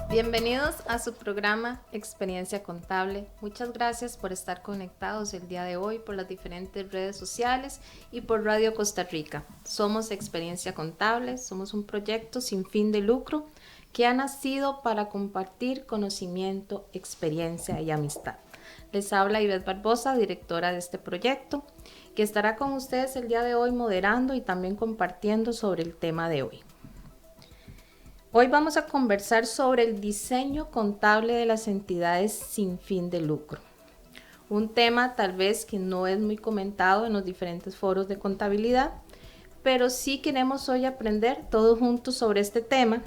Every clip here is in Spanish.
Bienvenidos a su programa Experiencia Contable. Muchas gracias por estar conectados el día de hoy por las diferentes redes sociales y por Radio Costa Rica. Somos Experiencia Contable, somos un proyecto sin fin de lucro que ha nacido para compartir conocimiento, experiencia y amistad. Les habla Ivette Barbosa, directora de este proyecto, que estará con ustedes el día de hoy moderando y también compartiendo sobre el tema de hoy. Hoy vamos a conversar sobre el diseño contable de las entidades sin fin de lucro. Un tema tal vez que no es muy comentado en los diferentes foros de contabilidad, pero sí queremos hoy aprender todos juntos sobre este tema.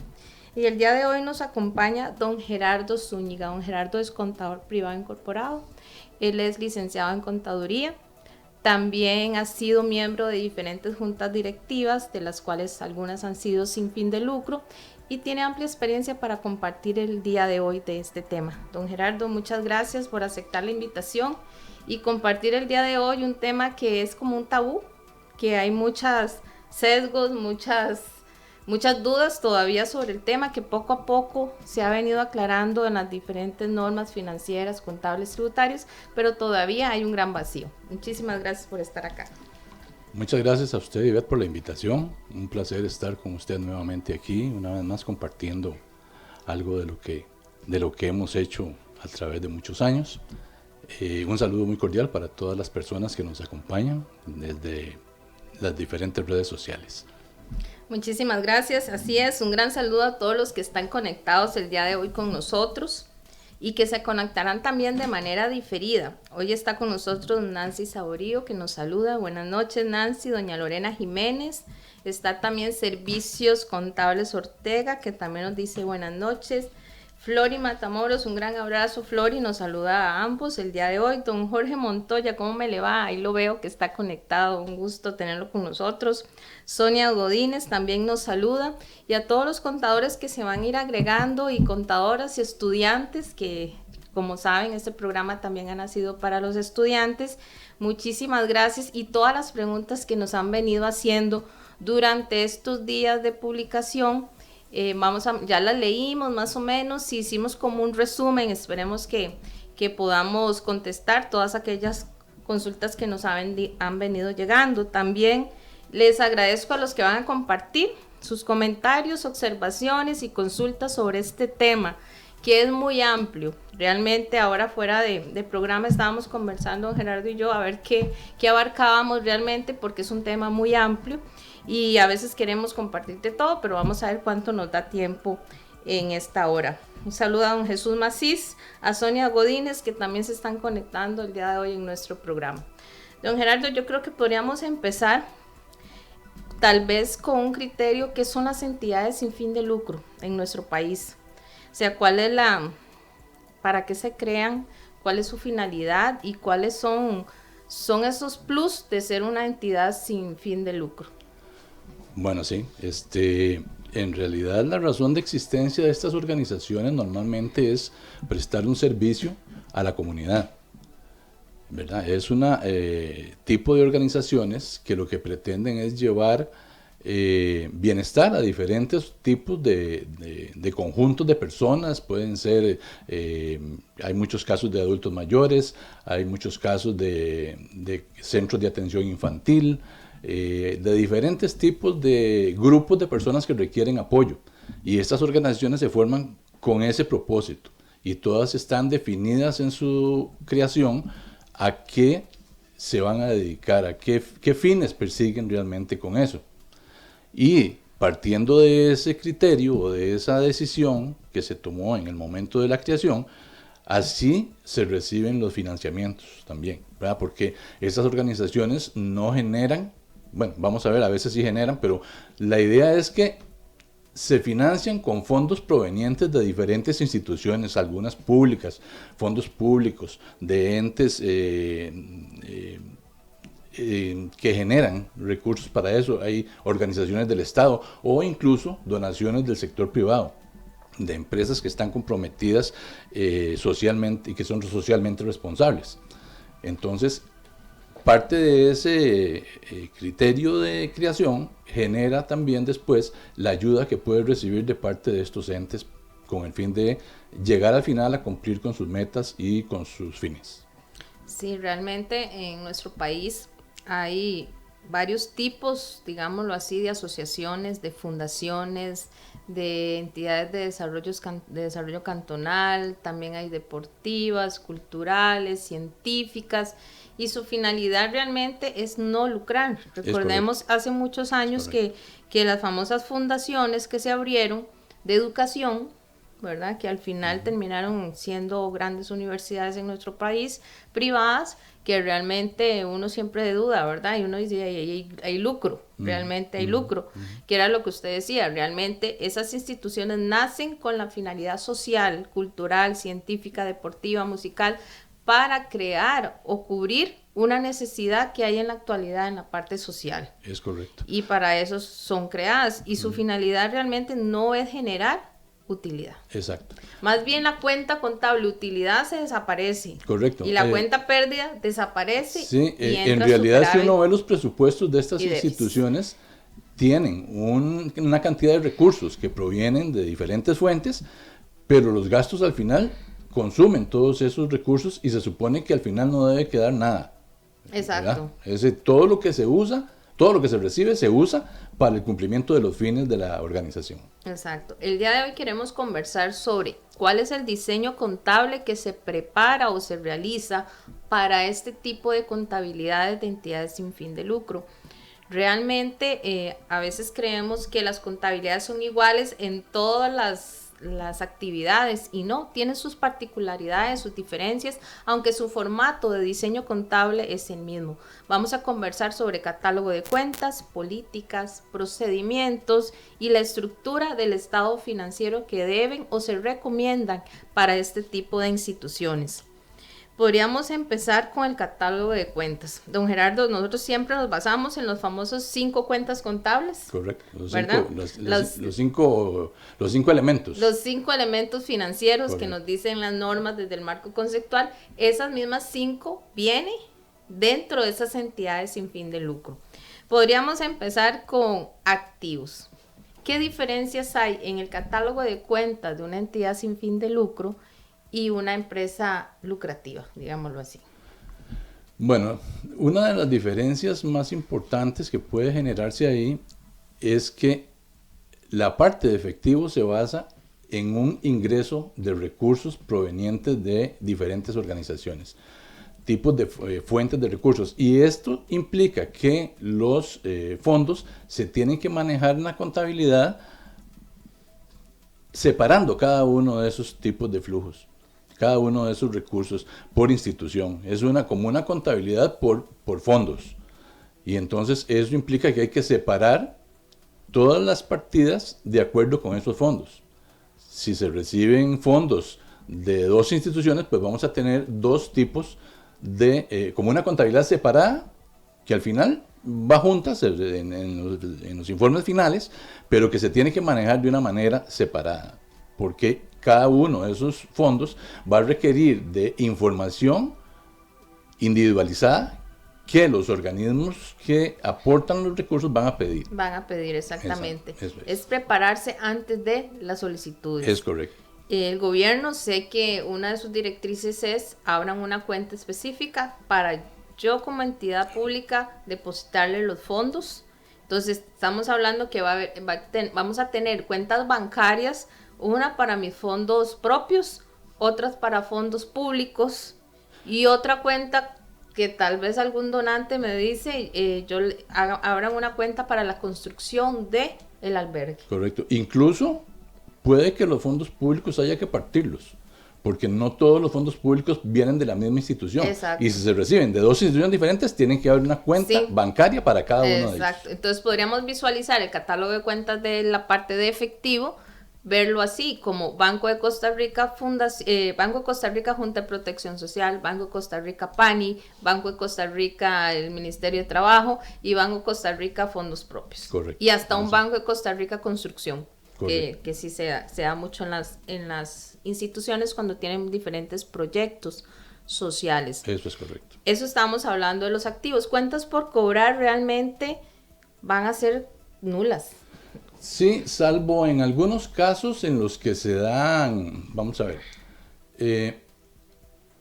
Y el día de hoy nos acompaña don Gerardo Zúñiga. Don Gerardo es contador privado incorporado. Él es licenciado en contaduría. También ha sido miembro de diferentes juntas directivas, de las cuales algunas han sido sin fin de lucro, y tiene amplia experiencia para compartir el día de hoy de este tema. Don Gerardo, muchas gracias por aceptar la invitación y compartir el día de hoy un tema que es como un tabú, que hay muchos sesgos, muchas dudas todavía sobre el tema, que poco a poco se ha venido aclarando en las diferentes normas financieras, contables, tributarias, pero todavía hay un gran vacío. Muchísimas gracias por estar acá. Muchas gracias a usted, Ivette, por la invitación. Un placer estar con usted nuevamente aquí, una vez más compartiendo algo de lo que hemos hecho a través de muchos años. Un saludo muy cordial para todas las personas que nos acompañan desde las diferentes redes sociales. Muchísimas gracias. Así es, un gran saludo a todos los que están conectados el día de hoy con nosotros y que se conectarán también de manera diferida. Hoy está con nosotros Nancy Saborío, que nos saluda. Buenas noches, Nancy. Doña Lorena Jiménez. Está también Servicios Contables Ortega, que también nos dice buenas noches. Flori Matamoros, un gran abrazo. Flori nos saluda a ambos el día de hoy. Don Jorge Montoya, ¿cómo me le va? Ahí lo veo que está conectado. Un gusto tenerlo con nosotros. Sonia Godínez también nos saluda. Y a todos los contadores que se van a ir agregando y contadoras y estudiantes que, como saben, este programa también ha nacido para los estudiantes. Muchísimas gracias y todas las preguntas que nos han venido haciendo durante estos días de publicación. Ya las leímos más o menos, hicimos como un resumen, esperemos que podamos contestar todas aquellas consultas que nos han venido llegando. También les agradezco a los que van a compartir sus comentarios, observaciones y consultas sobre este tema, que es muy amplio. Realmente ahora fuera de programa estábamos conversando don Gerardo y yo a ver qué abarcábamos realmente, porque es un tema muy amplio y a veces queremos compartirte todo, pero vamos a ver cuánto nos da tiempo en esta hora. Un saludo a don Jesús Macís, a Sonia Godínez, que también se están conectando el día de hoy en nuestro programa. Don Gerardo, yo creo que podríamos empezar tal vez con un criterio que son las entidades sin fin de lucro en nuestro país. O sea, para qué se crean, cuál es su finalidad y cuáles son esos plus de ser una entidad sin fin de lucro. Bueno, sí, en realidad la razón de existencia de estas organizaciones normalmente es prestar un servicio a la comunidad, ¿verdad? Es un tipo de organizaciones que lo que pretenden es llevar bienestar a diferentes tipos de conjuntos de personas. Pueden ser, hay muchos casos de adultos mayores, hay muchos casos de centros de atención infantil, de diferentes tipos de grupos de personas que requieren apoyo. Y estas organizaciones se forman con ese propósito y todas están definidas en su creación a qué se van a dedicar, a qué fines persiguen realmente con eso. Y partiendo de ese criterio o de esa decisión que se tomó en el momento de la creación, así se reciben los financiamientos también, ¿verdad? Porque estas organizaciones no generan, bueno, vamos a ver, a veces sí generan, pero la idea es que se financian con fondos provenientes de diferentes instituciones, algunas públicas, fondos públicos, de entes que generan recursos para eso. Hay organizaciones del Estado o incluso donaciones del sector privado, de empresas que están comprometidas socialmente y que son socialmente responsables. Entonces, parte de ese criterio de creación genera también después la ayuda que puede recibir de parte de estos entes con el fin de llegar al final a cumplir con sus metas y con sus fines. Sí, realmente en nuestro país hay varios tipos, digámoslo así, de asociaciones, de fundaciones, de entidades de desarrollo cantonal, también hay deportivas, culturales, científicas, y su finalidad realmente es no lucrar. Recordemos hace muchos años que las famosas fundaciones que se abrieron de educación, ¿verdad? Que al final terminaron siendo grandes universidades en nuestro país, privadas, que realmente uno siempre duda, ¿verdad? Y uno dice, hay lucro, realmente hay lucro, que era lo que usted decía, realmente esas instituciones nacen con la finalidad social, cultural, científica, deportiva, musical, para crear o cubrir una necesidad que hay en la actualidad en la parte social. Es correcto. Y para eso son creadas, y su finalidad realmente no es generar utilidad. Exacto. Más bien la cuenta contable utilidad se desaparece. Correcto. Y la cuenta pérdida desaparece. Sí, y en realidad si uno ve los presupuestos de estas instituciones, tienen una cantidad de recursos que provienen de diferentes fuentes, pero los gastos al final consumen todos esos recursos y se supone que al final no debe quedar nada. Exacto. Todo lo que se usa, todo lo que se recibe se usa para el cumplimiento de los fines de la organización. Exacto. El día de hoy queremos conversar sobre cuál es el diseño contable que se prepara o se realiza para este tipo de contabilidades de entidades sin fin de lucro. Realmente a veces creemos que las contabilidades son iguales en todas las actividades y no, tienen sus particularidades, sus diferencias, aunque su formato de diseño contable es el mismo. Vamos a conversar sobre catálogo de cuentas, políticas, procedimientos y la estructura del estado financiero que deben o se recomiendan para este tipo de instituciones. Podríamos empezar con el catálogo de cuentas. Don Gerardo, nosotros siempre nos basamos en los famosos 5 cuentas contables. Correcto, los 5 elementos. Los 5 elementos financieros. Correcto. Que nos dicen las normas desde el marco conceptual. Esas mismas 5 vienen dentro de esas entidades sin fin de lucro. Podríamos empezar con activos. ¿Qué diferencias hay en el catálogo de cuentas de una entidad sin fin de lucro y una empresa lucrativa, digámoslo así? Bueno, una de las diferencias más importantes que puede generarse ahí es que la parte de efectivo se basa en un ingreso de recursos provenientes de diferentes organizaciones, tipos de fuentes de recursos, y esto implica que los fondos se tienen que manejar en la contabilidad separando cada uno de esos tipos de flujos, cada uno de esos recursos por institución. Es como una contabilidad por fondos. Y entonces eso implica que hay que separar todas las partidas de acuerdo con esos fondos. Si se reciben fondos de 2 instituciones, pues vamos a tener 2 tipos de, como una contabilidad separada, que al final va juntas en los informes finales, pero que se tiene que manejar de una manera separada, porque cada uno de esos fondos va a requerir de información individualizada que los organismos que aportan los recursos van a pedir. Van a pedir, exactamente. Eso es prepararse antes de las solicitudes. Es correcto. El gobierno, sé que una de sus directrices es abran una cuenta específica para yo como entidad pública depositarle los fondos. Entonces estamos hablando que vamos a tener cuentas bancarias, una para mis fondos propios, otras para fondos públicos y otra cuenta que tal vez algún donante me dice, abran una cuenta para la construcción de el albergue. Correcto. Incluso puede que los fondos públicos haya que partirlos, porque no todos los fondos públicos vienen de la misma institución. Exacto. Y si se reciben de dos instituciones diferentes, tienen que haber una cuenta bancaria para cada uno de ellos. Exacto. Entonces podríamos visualizar el catálogo de cuentas de la parte de efectivo, verlo así como Banco de Costa Rica, Banco de Costa Rica Junta de Protección Social, Banco de Costa Rica PANI, Banco de Costa Rica el Ministerio de Trabajo y Banco de Costa Rica Fondos Propios. Correcto. Y hasta un Banco de Costa Rica Construcción. Que sí se da mucho en las instituciones cuando tienen diferentes proyectos sociales. Eso es correcto. Eso estamos hablando de los activos. Cuentas por cobrar realmente van a ser nulas. Sí, salvo en algunos casos en los que se dan, vamos a ver,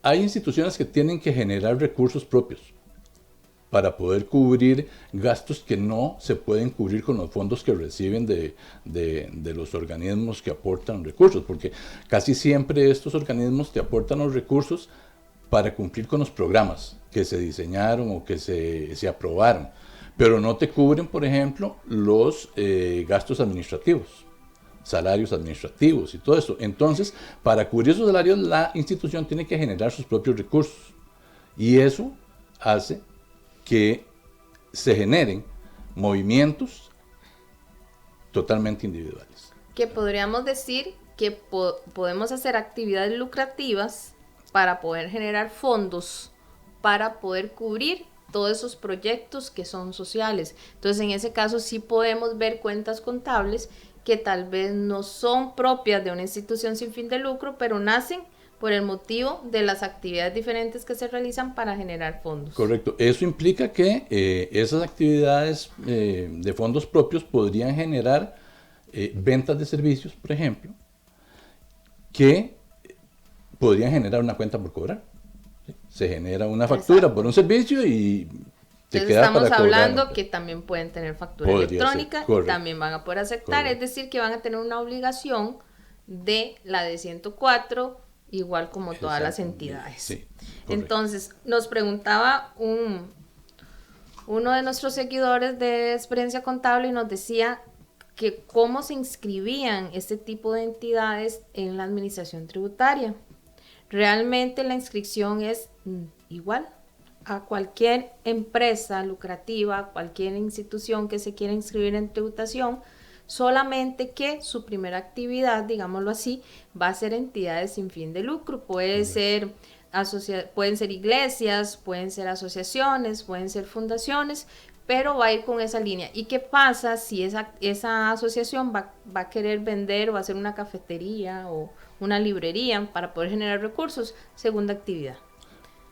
hay instituciones que tienen que generar recursos propios para poder cubrir gastos que no se pueden cubrir con los fondos que reciben de los organismos que aportan recursos, porque casi siempre estos organismos te aportan los recursos para cumplir con los programas que se diseñaron o que se aprobaron, pero no te cubren, por ejemplo, los gastos administrativos, salarios administrativos y todo eso. Entonces, para cubrir esos salarios, la institución tiene que generar sus propios recursos, y eso hace que se generen movimientos totalmente individuales. Que podríamos decir que podemos hacer actividades lucrativas para poder generar fondos, para poder cubrir todos esos proyectos que son sociales. Entonces, en ese caso sí podemos ver cuentas contables que tal vez no son propias de una institución sin fin de lucro, pero nacen por el motivo de las actividades diferentes que se realizan para generar fondos. Correcto. Eso implica que esas actividades de fondos propios podrían generar ventas de servicios, por ejemplo, que podrían generar una cuenta por cobrar. ¿Sí? Se genera una factura Exacto. por un servicio y te Entonces queda para cobrar. Estamos hablando que también pueden tener factura electrónica, también van a poder aceptar, Correcto. Es decir, que van a tener una obligación de la de 104, igual como todas las entidades. Sí, entonces, nos preguntaba uno de nuestros seguidores de Experiencia Contable y nos decía que cómo se inscribían este tipo de entidades en la administración tributaria. Realmente la inscripción es igual a cualquier empresa lucrativa, cualquier institución que se quiera inscribir en tributación, solamente que su primera actividad, digámoslo así, va a ser entidades sin fin de lucro. Pueden ser iglesias, pueden ser asociaciones, pueden ser fundaciones, pero va a ir con esa línea. ¿Y qué pasa si esa asociación va a querer vender o hacer una cafetería o una librería para poder generar recursos? Segunda actividad.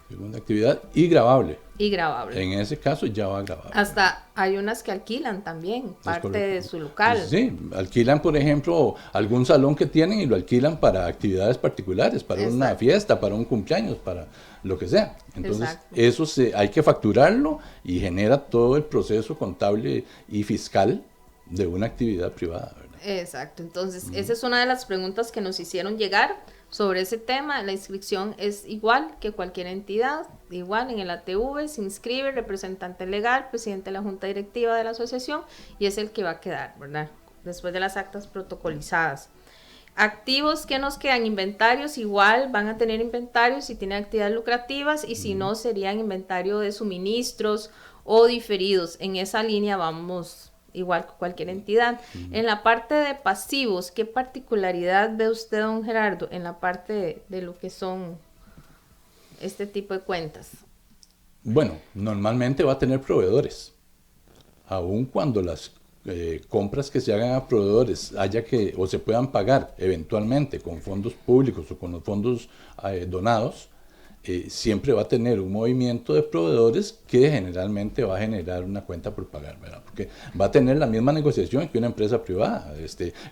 Segunda actividad y grabable. Y grabable. En ese caso ya va grabable. Hasta hay unas que alquilan también parte de su local. Sí, alquilan, por ejemplo, algún salón que tienen y lo alquilan para actividades particulares, para Exacto. una fiesta, para un cumpleaños, para lo que sea. Entonces, Exacto. eso hay que facturarlo y genera todo el proceso contable y fiscal de una actividad privada, ¿verdad? Exacto. Entonces, esa es una de las preguntas que nos hicieron llegar sobre ese tema. La inscripción es igual que cualquier entidad, igual en el ATV, se inscribe el representante legal, presidente de la junta directiva de la asociación, y es el que va a quedar, ¿verdad? Después de las actas protocolizadas. Activos que nos quedan, inventarios, igual van a tener inventarios si tienen actividades lucrativas, y si no, serían inventario de suministros o diferidos. En esa línea vamos igual que cualquier entidad. En la parte de pasivos, ¿qué particularidad ve usted, don Gerardo, en la parte de lo que son este tipo de cuentas? Bueno, normalmente va a tener proveedores. aun cuando las compras que se hagan a proveedores o se puedan pagar eventualmente con fondos públicos o con los fondos donados, siempre va a tener un movimiento de proveedores que generalmente va a generar una cuenta por pagar, ¿verdad? Porque va a tener la misma negociación que una empresa privada,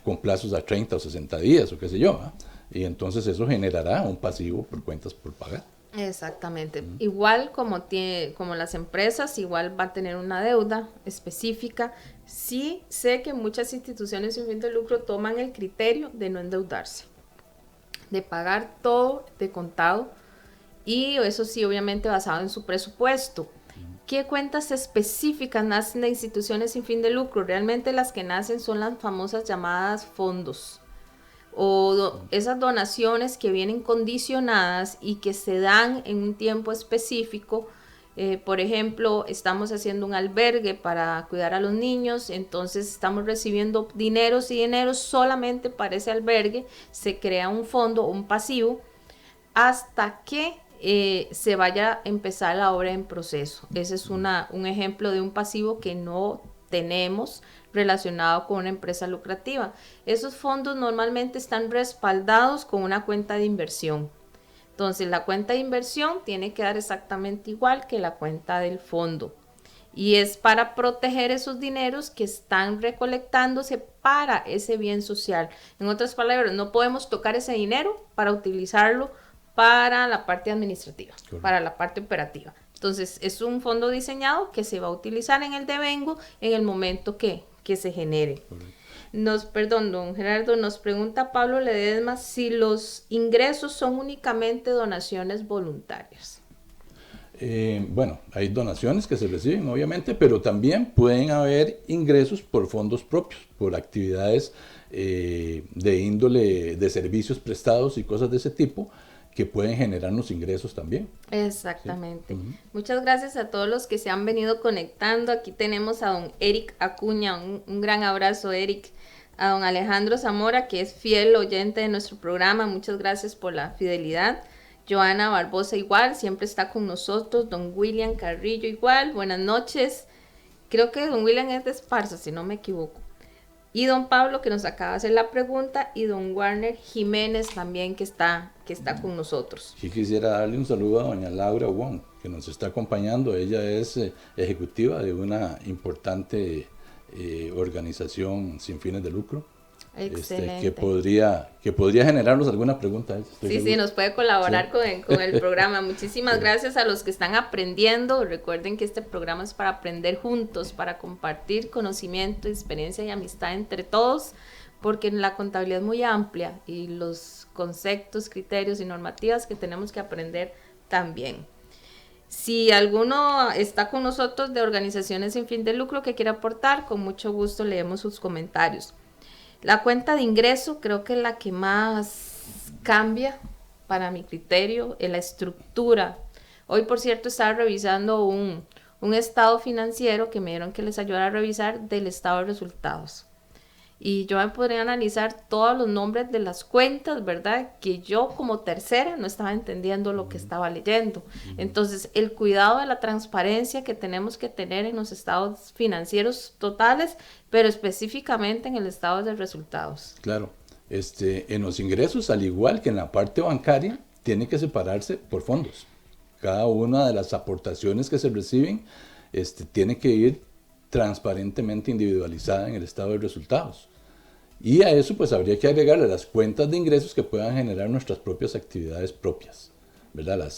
con plazos a 30 o 60 días o qué sé yo, ¿verdad? Y entonces eso generará un pasivo por cuentas por pagar. Exactamente. Igual como las empresas, igual va a tener una deuda específica. Sí sé que muchas instituciones sin fin de lucro toman el criterio de no endeudarse, de pagar todo de contado, y eso sí, obviamente basado en su presupuesto. ¿Qué cuentas específicas nacen de instituciones sin fin de lucro? Realmente las que nacen son las famosas llamadas fondos, o esas donaciones que vienen condicionadas y que se dan en un tiempo específico. Por ejemplo, estamos haciendo un albergue para cuidar a los niños, entonces estamos recibiendo dineros y dineros solamente para ese albergue, se crea un fondo, un pasivo, hasta que se vaya a empezar la obra en proceso. Ese es un ejemplo de un pasivo que no tenemos relacionado con una empresa lucrativa. Esos fondos normalmente están respaldados con una cuenta de inversión. Entonces, la cuenta de inversión tiene que dar exactamente igual que la cuenta del fondo. Y es para proteger esos dineros que están recolectándose para ese bien social. En otras palabras, no podemos tocar ese dinero para utilizarlo para la parte administrativa, correcto, para la parte operativa. Entonces, es un fondo diseñado que se va a utilizar en el devengo en el momento que se genere. Don Gerardo, nos pregunta Pablo Ledesma si los ingresos son únicamente donaciones voluntarias. Bueno, hay donaciones que se reciben, obviamente, pero también pueden haber ingresos por fondos propios, por actividades de índole de servicios prestados y cosas de ese tipo, que pueden generarnos ingresos también. Exactamente. ¿Sí? Muchas gracias a todos los que se han venido conectando. Aquí tenemos a don Eric Acuña, un gran abrazo, Eric. A don Alejandro Zamora, que es fiel oyente de nuestro programa, muchas gracias por la fidelidad. Joana Barbosa igual, siempre está con nosotros. Don William Carrillo igual, buenas noches. Creo que don William es de Esparza, si no me equivoco. Y don Pablo, que nos acaba de hacer la pregunta, y don Warner Jiménez también, que está con nosotros. Sí, quisiera darle un saludo a doña Laura Wong, que nos está acompañando. Ella es ejecutiva de una importante organización sin fines de lucro. Excelente. Que podría generarnos alguna pregunta. Sí, nos puede colaborar, sí, con el programa. Muchísimas gracias a los que están aprendiendo. Recuerden que este programa es para aprender juntos, para compartir conocimiento, experiencia y amistad entre todos, porque la contabilidad es muy amplia y los conceptos, criterios y normativas que tenemos que aprender también. Si alguno está con nosotros de organizaciones sin fin de lucro que quiera aportar, con mucho gusto leemos sus comentarios. La cuenta de ingreso creo que es la que más cambia para mi criterio en la estructura. Hoy, por cierto, estaba revisando un estado financiero que me dieron que les ayudara a revisar del estado de resultados. Y yo me podría analizar todos los nombres de las cuentas, ¿verdad? Que yo como tercera no estaba entendiendo lo que estaba leyendo. Entonces, el cuidado de la transparencia que tenemos que tener en los estados financieros totales, pero específicamente en el estado de resultados. Claro, en los ingresos, al igual que en la parte bancaria, tiene que separarse por fondos. Cada una de las aportaciones que se reciben tiene que ir transparentemente individualizada en el estado de resultados. Y a eso pues habría que agregarle las cuentas de ingresos que puedan generar nuestras propias actividades propias, ¿verdad?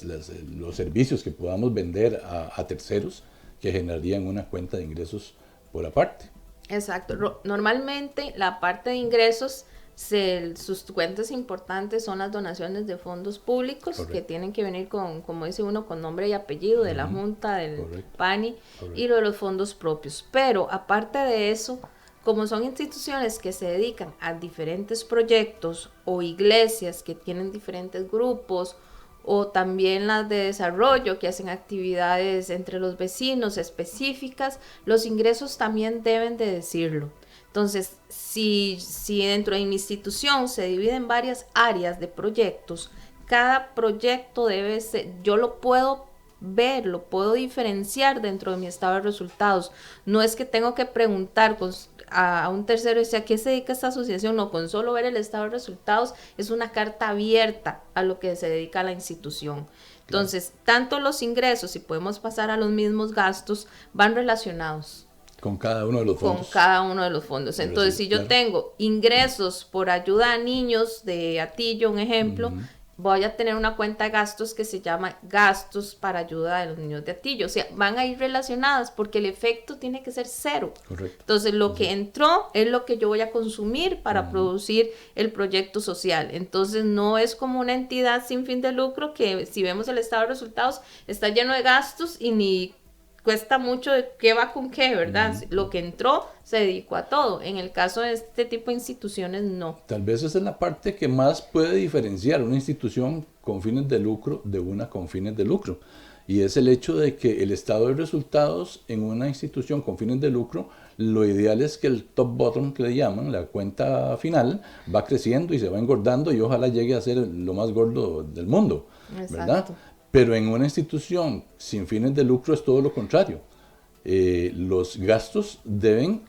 Los servicios que podamos vender a terceros que generarían una cuenta de ingresos por aparte. Exacto. Normalmente la parte de ingresos, sus cuentas importantes son las donaciones de fondos públicos. Correcto. Que tienen que venir con, como dice uno, con nombre y apellido de la Junta, del Correcto. PANI. Correcto. Y lo de los fondos propios. Pero aparte de eso, como son instituciones que se dedican a diferentes proyectos o iglesias que tienen diferentes grupos, o también las de desarrollo que hacen actividades entre los vecinos específicas, los ingresos también deben de decirlo. Entonces, si dentro de mi institución se divide en varias áreas de proyectos, cada proyecto debe ser, yo lo puedo ver, lo puedo diferenciar dentro de mi estado de resultados. No es que tengo que preguntar a un tercero, ¿a qué se dedica esta asociación? No, con solo ver el estado de resultados es una carta abierta a lo que se dedica la institución. Entonces, tanto los ingresos, si podemos pasar a los mismos gastos, van relacionados. Con cada uno de los fondos. Con cada uno de los fondos. Entonces, si yo tengo ingresos por ayuda a niños de Atillo, un ejemplo, voy a tener una cuenta de gastos que se llama gastos para ayuda de los niños de Atillo. O sea, van a ir relacionadas porque el efecto tiene que ser cero. Correcto. Entonces, lo que entró es lo que yo voy a consumir para producir el proyecto social. Entonces, no es como una entidad sin fin de lucro que, si vemos el estado de resultados, está lleno de gastos y ni cuesta mucho de qué va con qué, ¿verdad? Lo que entró se dedicó a todo. En el caso de este tipo de instituciones, no. Tal vez esa es la parte que más puede diferenciar una institución con fines de lucro de una con fines de lucro. Y es el hecho de que el estado de resultados en una institución con fines de lucro, lo ideal es que el top bottom, que le llaman, la cuenta final, va creciendo y se va engordando y ojalá llegue a ser lo más gordo del mundo, ¿verdad? Exacto. Pero en una institución sin fines de lucro es todo lo contrario. Los gastos deben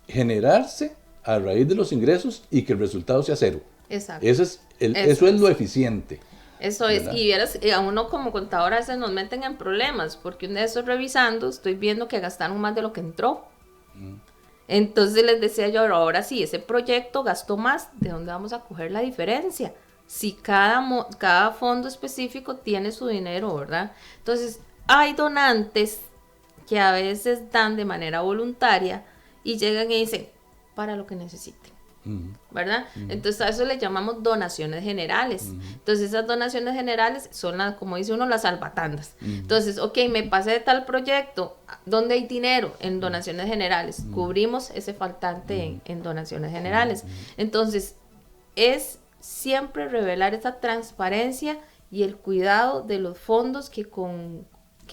generarse a raíz de los ingresos y que el resultado sea cero. Exacto. Eso es lo eficiente. Eso es, y vieras, a uno como contador a veces nos meten en problemas, porque un día estoy revisando, estoy viendo que gastaron más de lo que entró. Entonces les decía yo, ahora sí, ese proyecto gastó más, ¿de dónde vamos a coger la diferencia? Si cada fondo específico tiene su dinero, ¿verdad? Entonces, hay donantes que a veces dan de manera voluntaria y llegan y dicen, para lo que necesiten, ¿verdad? Entonces, a eso le llamamos donaciones generales. Entonces, esas donaciones generales son, como dice uno, las salvatandas. Entonces, ok, me pasé de tal proyecto, ¿dónde hay dinero? En donaciones generales. Cubrimos ese faltante en donaciones generales. Entonces, es siempre revelar esa transparencia y el cuidado de los fondos que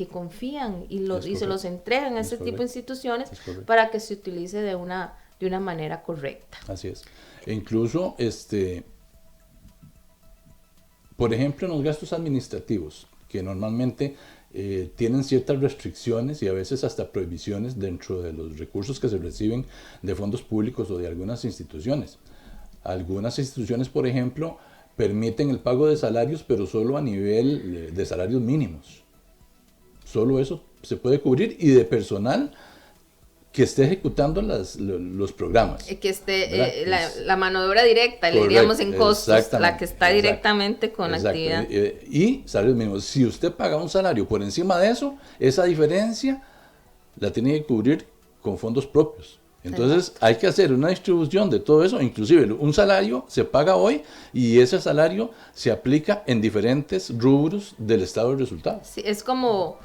confían y se los entregan a ese tipo de instituciones para que se utilice de una manera correcta. Así es. E incluso, por ejemplo, en los gastos administrativos, que normalmente tienen ciertas restricciones y a veces hasta prohibiciones dentro de los recursos que se reciben de fondos públicos o de algunas instituciones. Algunas instituciones, por ejemplo, permiten el pago de salarios, pero solo a nivel de salarios mínimos. Solo eso se puede cubrir, y de personal que esté ejecutando los programas. Que esté la mano de obra directa, le diríamos en costos, la que está directamente con la actividad. Y salarios mínimos. Si usted paga un salario por encima de eso, esa diferencia la tiene que cubrir con fondos propios. Entonces hay que hacer una distribución de todo eso, inclusive un salario se paga hoy y ese salario se aplica en diferentes rubros del estado de resultados. Sí, es como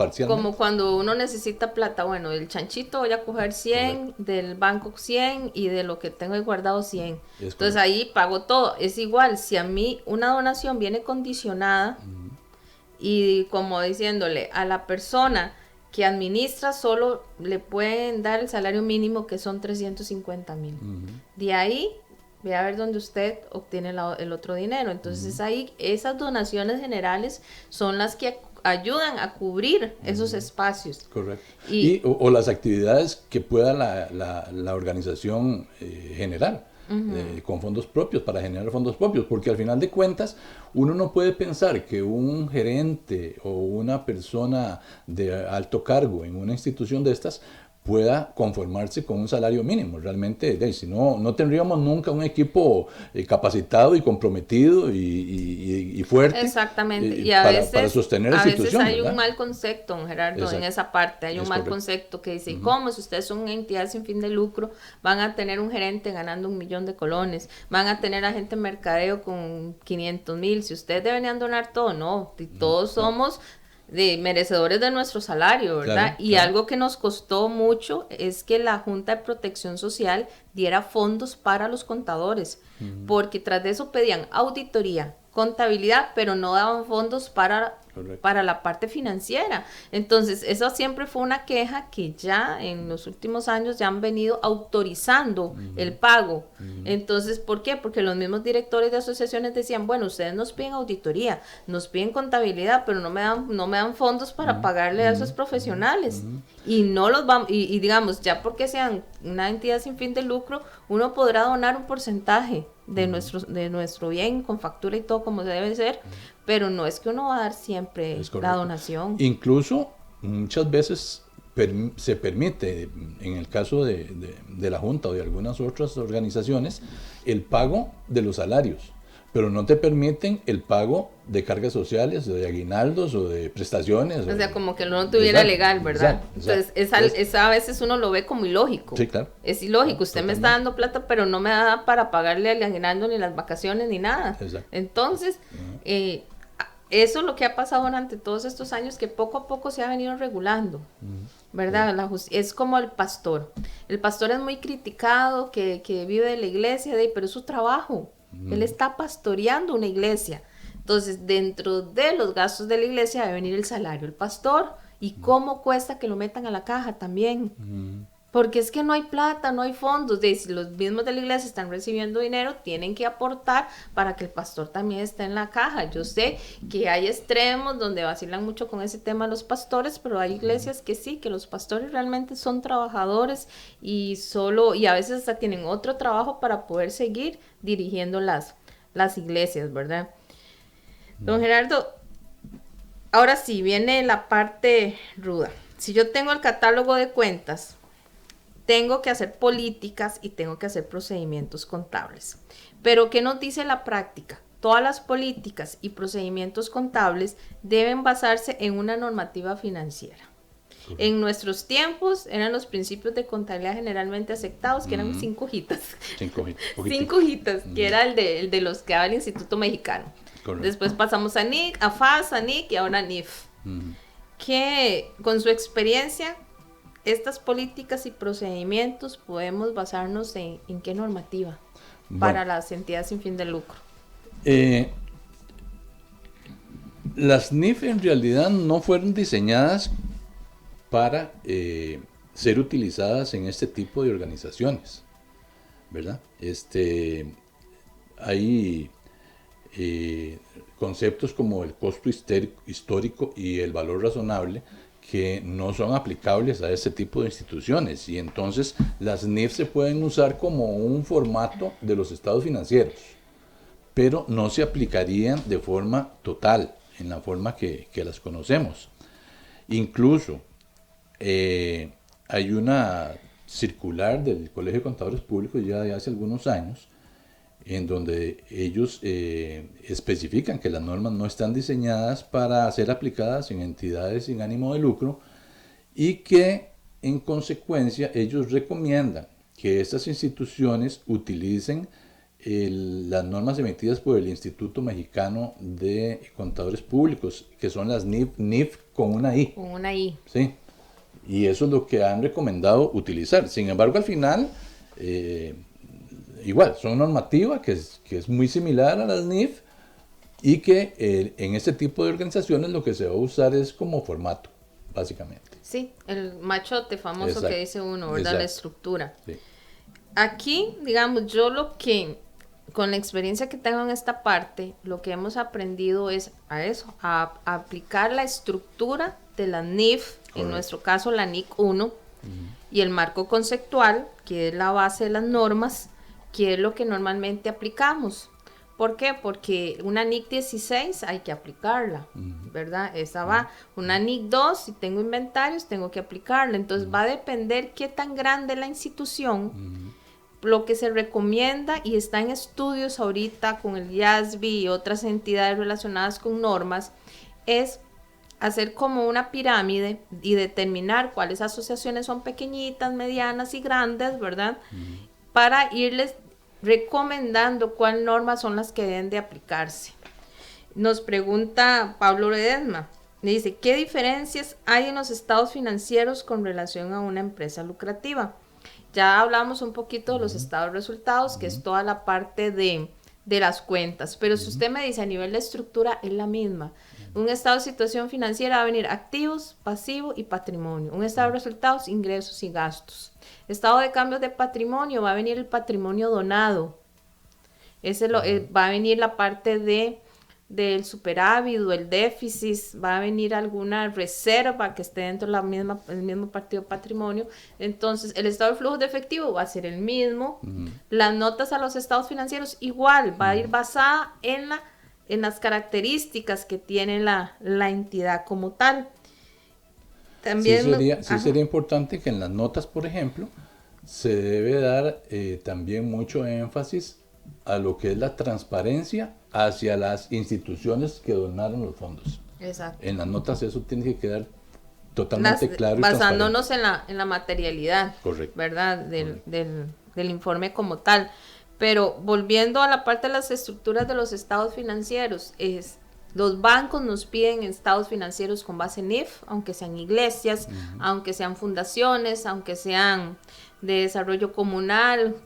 cuando uno necesita plata, bueno, del chanchito voy a coger 100, del banco 100 y de lo que tengo ahí guardado 100. Entonces ahí pago todo. Es igual, si a mí una donación viene condicionada y como diciéndole a la persona que administra, solo le pueden dar el salario mínimo, que son 350,000. De ahí, ve a ver dónde usted obtiene el otro dinero. Entonces ahí, esas donaciones generales son las que ayudan a cubrir esos espacios. Correcto. O las actividades que pueda la organización generar. Con fondos propios, para generar fondos propios, porque al final de cuentas uno no puede pensar que un gerente o una persona de alto cargo en una institución de estas pueda conformarse con un salario mínimo. Realmente, si no tendríamos nunca un equipo capacitado y comprometido y fuerte. Exactamente. Y para sostener la institución. A veces hay ¿verdad? un mal concepto, don Gerardo. Exacto. En esa parte hay un mal concepto que dice, ¿cómo? Si ustedes son una entidad sin fin de lucro, van a tener un gerente ganando 1,000,000 de colones, van a tener a gente en mercadeo con 500,000, si ustedes deberían donar todo, no, todos somos merecedores de nuestro salario, ¿verdad? Claro. Algo que nos costó mucho es que la Junta de Protección Social diera fondos para los contadores, porque tras de eso pedían auditoría, contabilidad, pero no daban fondos para Correcto. para la parte financiera. Entonces, eso siempre fue una queja que ya en los últimos años ya han venido autorizando el pago. Entonces, ¿por qué? Porque los mismos directores de asociaciones decían, bueno, ustedes nos piden auditoría, nos piden contabilidad, pero no me dan fondos para pagarle a esos profesionales. Y no los vamos, y digamos, ya porque sean una entidad sin fin de lucro, uno podrá donar un porcentaje de nuestro bien con factura y todo como debe ser, pero no es que uno va a dar siempre la donación. Incluso muchas veces se permite, en el caso de la Junta o de algunas otras organizaciones, el pago de los salarios, pero no te permiten el pago de cargas sociales, o de aguinaldos o de prestaciones. O sea, como que no tuviera legal, ¿verdad? Exacto. Entonces, a veces uno lo ve como ilógico. Sí, claro. Es ilógico, usted me está dando plata, pero no me da para pagarle el aguinaldo, ni las vacaciones, ni nada. Exacto. Entonces, eso es lo que ha pasado durante todos estos años, que poco a poco se ha venido regulando, ¿verdad? Es como el pastor. El pastor es muy criticado, que vive de la iglesia, pero es su trabajo. Él está pastoreando una iglesia. Entonces, dentro de los gastos de la iglesia debe venir el salario del pastor. ¿Y cómo cuesta que lo metan a la caja también? Porque es que no hay plata, no hay fondos. Si los mismos de la iglesia están recibiendo dinero, tienen que aportar para que el pastor también esté en la caja. Yo sé que hay extremos donde vacilan mucho con ese tema los pastores, pero hay iglesias que sí, que los pastores realmente son trabajadores y a veces hasta tienen otro trabajo para poder seguir dirigiendo las iglesias, ¿verdad? Don Gerardo, ahora sí viene la parte ruda. Si yo tengo el catálogo de cuentas, tengo que hacer políticas y tengo que hacer procedimientos contables. Pero, ¿qué nos dice la práctica? Todas las políticas y procedimientos contables deben basarse en una normativa financiera. En nuestros tiempos eran los principios de contabilidad generalmente aceptados, que eran 5 hojitas. 5 hojitas, que era el de los que daba el Instituto Mexicano. Correcto. Después pasamos a NIC, a FAS, a NIC y ahora a NIF. Que con su experiencia, estas políticas y procedimientos podemos basarnos en qué normativa para las entidades sin fin de lucro. Las NIF en realidad no fueron diseñadas para ser utilizadas en este tipo de organizaciones, ¿verdad? Hay conceptos como el costo histórico y el valor razonable que no son aplicables a este tipo de instituciones, y entonces las NIF se pueden usar como un formato de los estados financieros, pero no se aplicarían de forma total, en la forma que las conocemos. Incluso hay una circular del Colegio de Contadores Públicos ya de hace algunos años, en donde ellos especifican que las normas no están diseñadas para ser aplicadas en entidades sin ánimo de lucro, y que en consecuencia ellos recomiendan que estas instituciones utilicen las normas emitidas por el Instituto Mexicano de Contadores Públicos, que son las NIF con una I. Con una I. Sí, y eso es lo que han recomendado utilizar. Sin embargo, al final igual, son normativa que es muy similar a las NIF, y que en este tipo de organizaciones lo que se va a usar es como formato, básicamente. Sí, el machote famoso. Exacto. Que dice uno, ¿verdad? Exacto. La estructura. Sí. Aquí, digamos, yo con la experiencia que tengo en esta parte, lo que hemos aprendido es a aplicar la estructura de la NIF, correcto, en nuestro caso la NIC 1, y el marco conceptual, que es la base de las normas, que es lo que normalmente aplicamos. ¿Por qué? Porque una NIC 16 hay que aplicarla, ¿verdad? Esa va. Una NIC 2, si tengo inventarios, tengo que aplicarla. Entonces va a depender qué tan grande es la institución. Lo que se recomienda, y está en estudios ahorita con el IASB y otras entidades relacionadas con normas, es hacer como una pirámide y determinar cuáles asociaciones son pequeñitas, medianas y grandes, ¿verdad? Para irles recomendando cuáles normas son las que deben de aplicarse. Nos pregunta Pablo Ledesma, le dice, ¿qué diferencias hay en los estados financieros con relación a una empresa lucrativa? Ya hablamos un poquito de los estados resultados, que es toda la parte de las cuentas, pero si usted me dice a nivel de estructura es la misma. Un estado de situación financiera va a venir activos, pasivos y patrimonio. Un estado de resultados, ingresos y gastos. Estado de cambios de patrimonio, va a venir el patrimonio donado. Va a venir la parte del superávit o el déficit, va a venir alguna reserva que esté dentro del mismo partido de patrimonio. Entonces, el estado de flujo de efectivo va a ser el mismo. Las notas a los estados financieros igual, va a ir basada en las características que tiene la entidad como tal. También sí sería importante que en las notas, por ejemplo, se debe dar también mucho énfasis a lo que es la transparencia hacia las instituciones que donaron los fondos. Exacto. En las notas eso tiene que quedar totalmente claro y basándonos en la materialidad, correcto, ¿verdad? Del informe como tal. Pero volviendo a la parte de las estructuras de los estados financieros, los bancos nos piden estados financieros con base en NIF, aunque sean iglesias, aunque sean fundaciones, aunque sean de desarrollo comunal,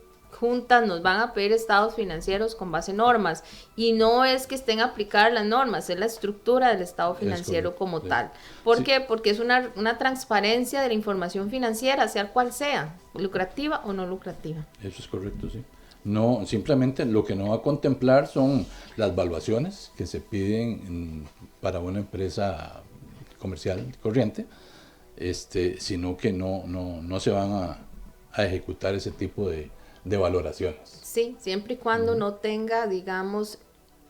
juntas, nos van a pedir estados financieros con base en normas. Y no es que estén aplicadas las normas, es la estructura del estado financiero como tal. ¿Por qué? Porque es una transparencia de la información financiera, sea cual sea, lucrativa o no lucrativa. Eso es correcto, sí. No, simplemente lo que no va a contemplar son las valuaciones que se piden para una empresa comercial corriente, sino que no se van a ejecutar ese tipo de valoraciones. Sí, siempre y cuando no tenga, digamos,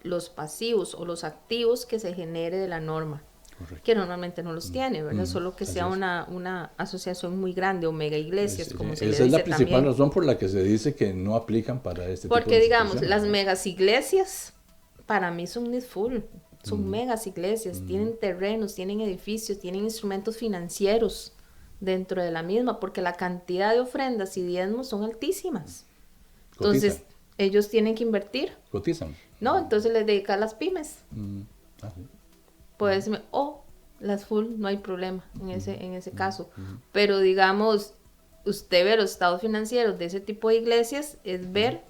los pasivos o los activos que se genere de la norma. Correcto. Que normalmente no los tiene, ¿verdad? Solo que sea una asociación muy grande o mega iglesias, como se le dice. Esa es la principal razón por la que se dice que no aplican para este tipo de porque, digamos, las megas iglesias, para mí son needful, son megas iglesias, tienen terrenos, tienen edificios, tienen instrumentos financieros dentro de la misma, porque la cantidad de ofrendas y diezmos son altísimas. Entonces, Cotizan. Ellos tienen que invertir. ¿Cotizan? No, entonces les dedican a las pymes. Sí. Puede decirme, las full, no hay problema en ese caso. Pero digamos, usted ve los estados financieros de ese tipo de iglesias, es ver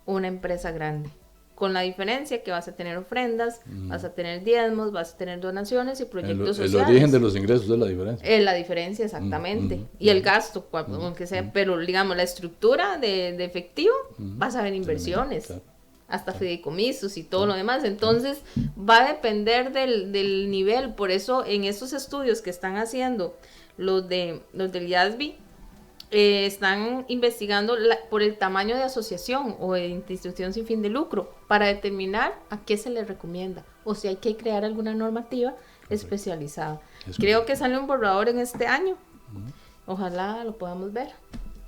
una empresa grande. Con la diferencia que vas a tener ofrendas, vas a tener diezmos, vas a tener donaciones y proyectos sociales. El origen de los ingresos es la diferencia. Es la diferencia, exactamente. Y el gasto, aunque sea, pero digamos, la estructura de efectivo, vas a ver inversiones. Claro. Hasta fideicomisos y todo lo demás. Entonces, va a depender del nivel. Por eso, en estos estudios que están haciendo los del IASB, están investigando por el tamaño de asociación o de institución sin fin de lucro para determinar a qué se le recomienda o si hay que crear alguna normativa especializada. Creo que sale un borrador en este año. Ojalá lo podamos ver,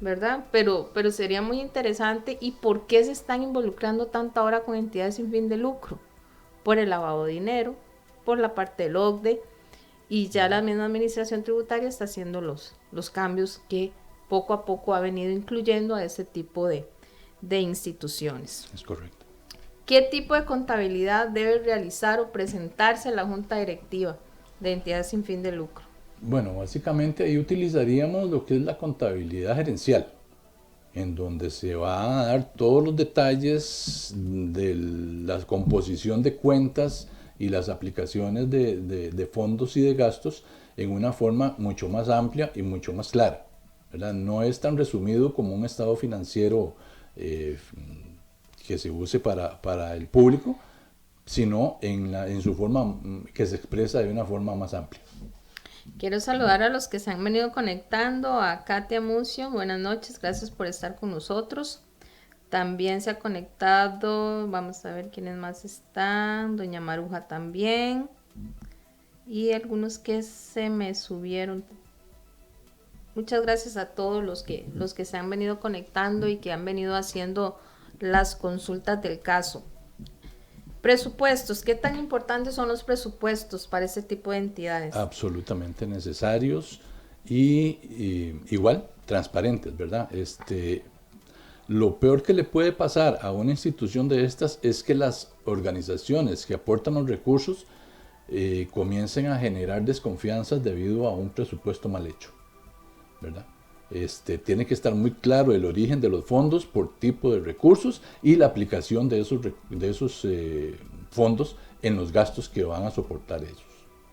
¿verdad? Pero sería muy interesante. ¿Y por qué se están involucrando tanto ahora con entidades sin fin de lucro? Por el lavado de dinero, por la parte del OCDE, y ya la misma administración tributaria está haciendo los cambios que poco a poco ha venido incluyendo a ese tipo de instituciones. Es correcto. ¿Qué tipo de contabilidad debe realizar o presentarse a la junta directiva de entidades sin fin de lucro? Bueno, básicamente ahí utilizaríamos lo que es la contabilidad gerencial, en donde se va a dar todos los detalles de la composición de cuentas y las aplicaciones de fondos y de gastos en una forma mucho más amplia y mucho más clara, ¿verdad? No es tan resumido como un estado financiero que se use para el público, sino en su forma que se expresa de una forma más amplia. Quiero saludar a los que se han venido conectando, a Katia Mucio, buenas noches, gracias por estar con nosotros. También se ha conectado, vamos a ver quiénes más están, doña Maruja también, y algunos que se me subieron. Muchas gracias a todos los que se han venido conectando y que han venido haciendo las consultas del caso. Presupuestos, ¿qué tan importantes son los presupuestos para este tipo de entidades? Absolutamente necesarios y igual transparentes, ¿verdad? Lo peor que le puede pasar a una institución de estas es que las organizaciones que aportan los recursos comiencen a generar desconfianzas debido a un presupuesto mal hecho, ¿verdad? Tiene que estar muy claro el origen de los fondos por tipo de recursos y la aplicación de esos fondos en los gastos que van a soportar ellos.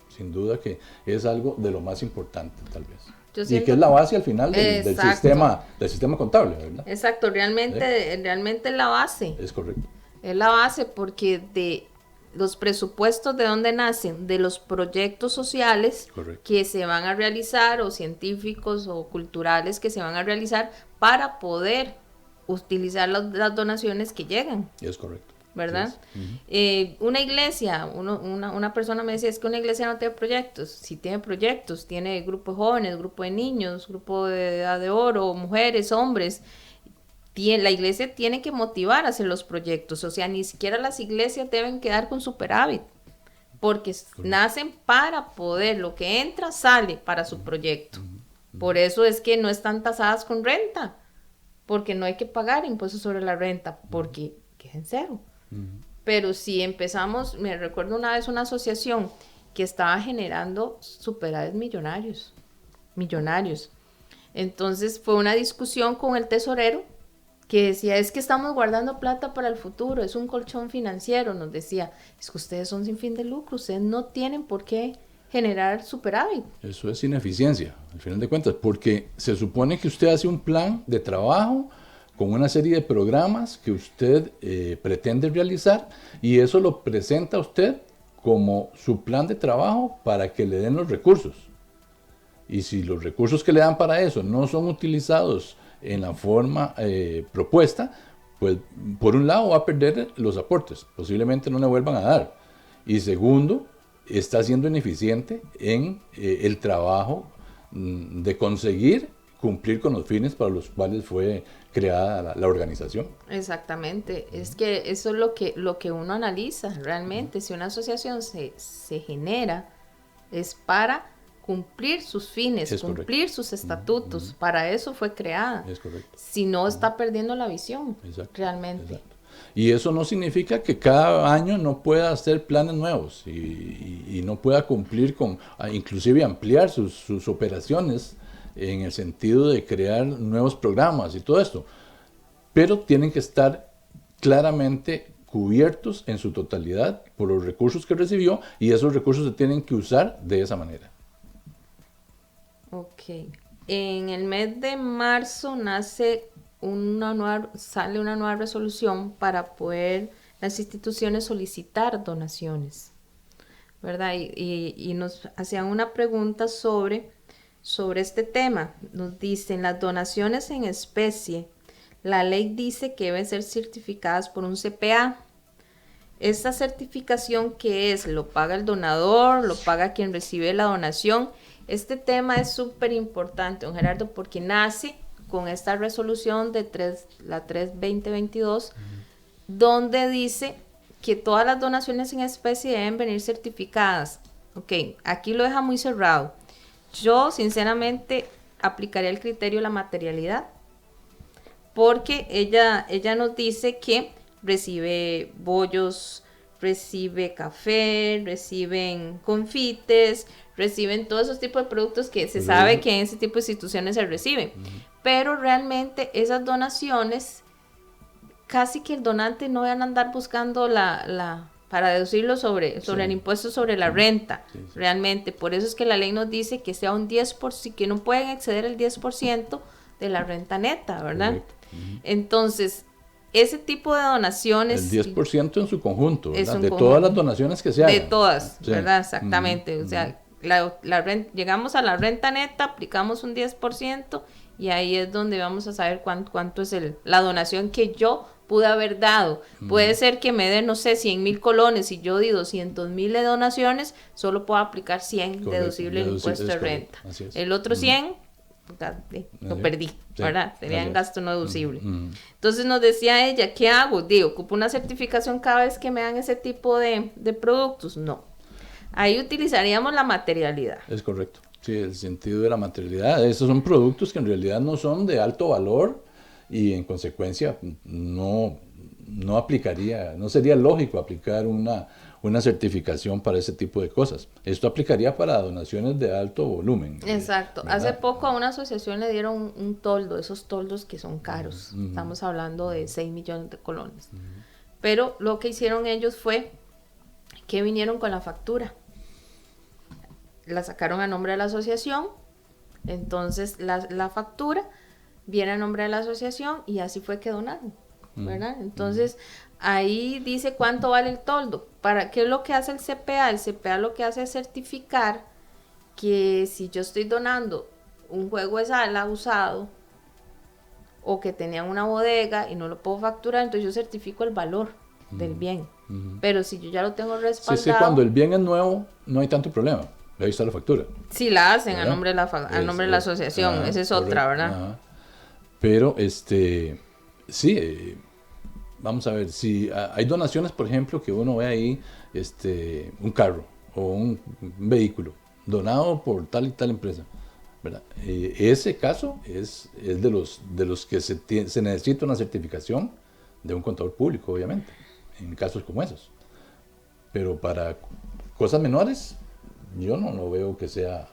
Sin duda que es algo de lo más importante, tal vez. Y que es la base al final del sistema contable, ¿verdad? Exacto, realmente es la base. Es correcto. Es la base porque de los presupuestos, ¿de dónde nacen? De los proyectos sociales que se van a realizar, o científicos o culturales que se van a realizar para poder utilizar las donaciones que llegan. Es correcto. ¿Verdad? Una iglesia, una persona me decía, es que una iglesia no tiene proyectos. Sí tiene proyectos, tiene grupo de jóvenes, grupo de niños, grupo de edad de oro, mujeres, hombres. La iglesia tiene que motivar a hacer los proyectos, o sea, ni siquiera las iglesias deben quedar con superávit, porque nacen para poder, lo que entra, sale para su proyecto. Por eso es que no están tasadas con renta, porque no hay que pagar impuestos sobre la renta, porque queda en cero. Pero si empezamos, me recuerdo una vez una asociación que estaba generando superávit millonarios. Entonces fue una discusión con el tesorero que decía, es que estamos guardando plata para el futuro, es un colchón financiero. Nos decía, es que ustedes son sin fin de lucro, ustedes no tienen por qué generar superávit. Eso es ineficiencia, al final de cuentas, porque se supone que usted hace un plan de trabajo con una serie de programas que usted pretende realizar, y eso lo presenta a usted como su plan de trabajo para que le den los recursos. Y si los recursos que le dan para eso no son utilizados en la forma propuesta, pues por un lado va a perder los aportes, posiblemente no le vuelvan a dar. Y segundo, está siendo ineficiente en el trabajo de conseguir cumplir con los fines para los cuales fue creada la organización. Exactamente, es que eso es lo que uno analiza realmente. Si una asociación se genera, es para cumplir sus fines, cumplir sus estatutos. Para eso fue creada. Es correcto. Si no, está perdiendo la visión. Exacto, realmente. Exacto. Y eso no significa que cada año no pueda hacer planes nuevos y no pueda cumplir con, inclusive ampliar sus operaciones en el sentido de crear nuevos programas y todo esto. Pero tienen que estar claramente cubiertos en su totalidad por los recursos que recibió, y esos recursos se tienen que usar de esa manera. Ok. En el mes de marzo sale una nueva resolución para poder las instituciones solicitar donaciones, ¿verdad? Y nos hacían una pregunta sobre este tema. Nos dicen, las donaciones en especie, la ley dice que deben ser certificadas por un CPA. ¿Esta certificación qué es? ¿Lo paga el donador? ¿Lo paga quien recibe la donación? Este tema es súper importante, don Gerardo, porque nace con esta resolución de la 3/2022, donde dice que todas las donaciones en especie deben venir certificadas. Ok, aquí lo deja muy cerrado. Yo, sinceramente, aplicaría el criterio de la materialidad, porque ella nos dice que recibe bollos, recibe café, reciben confites, reciben todos esos tipos de productos que se sabe que en ese tipo de instituciones se reciben. Pero realmente esas donaciones, casi que el donante no van a andar buscando para deducirlo sobre el impuesto sobre la renta, realmente. Por eso es que la ley nos dice que sea un 10%, que no pueden exceder el 10% de la renta neta, ¿verdad? Entonces, ese tipo de donaciones... El 10% en su conjunto, ¿verdad? De todas las donaciones que se hagan. De todas, ¿verdad? Exactamente. O sea, llegamos a la renta neta, aplicamos un 10%, y ahí es donde vamos a saber cuánto es la donación que yo pude haber dado. Puede ser que me den, no sé, 100,000 colones, y yo di 200,000 de donaciones, solo puedo aplicar 100 deducible el impuesto de renta. El otro 100, lo perdí, ¿verdad? Tenían gasto no deducible. Entonces nos decía ella, ¿qué hago? Digo, ¿ocupo una certificación cada vez que me dan ese tipo de productos? No. Ahí utilizaríamos la materialidad. Es correcto. Sí, el sentido de la materialidad. Esos son productos que en realidad no son de alto valor, y en consecuencia no aplicaría, no sería lógico aplicar una certificación para ese tipo de cosas. Esto aplicaría para donaciones de alto volumen. Exacto. ¿Verdad? Hace poco a una asociación le dieron un toldo, esos toldos que son caros. Estamos hablando de 6 millones de colones. Pero lo que hicieron ellos fue ¿Qué vinieron con la factura? La sacaron a nombre de la asociación, entonces la factura viene a nombre de la asociación y así fue que donaron, ¿verdad? Entonces ahí dice cuánto vale el toldo. ¿Qué es lo que hace el CPA? El CPA lo que hace es certificar que si yo estoy donando un juego de sala usado o que tenía una bodega y no lo puedo facturar, entonces yo certifico el valor del bien. Pero si yo ya lo tengo respaldado... Sí, cuando el bien es nuevo, no hay tanto problema. Ahí está la factura. Sí, la hacen, ¿verdad? A nombre de la Es, asociación. Esa es otra, correcto, ¿verdad? Pero, sí, vamos a ver, si hay donaciones, por ejemplo, que uno ve ahí, un carro o un vehículo donado por tal y tal empresa, ¿verdad? Ese caso es de los que se necesita una certificación de un contador público, obviamente, en casos como esos. Pero para cosas menores, yo no lo veo que sea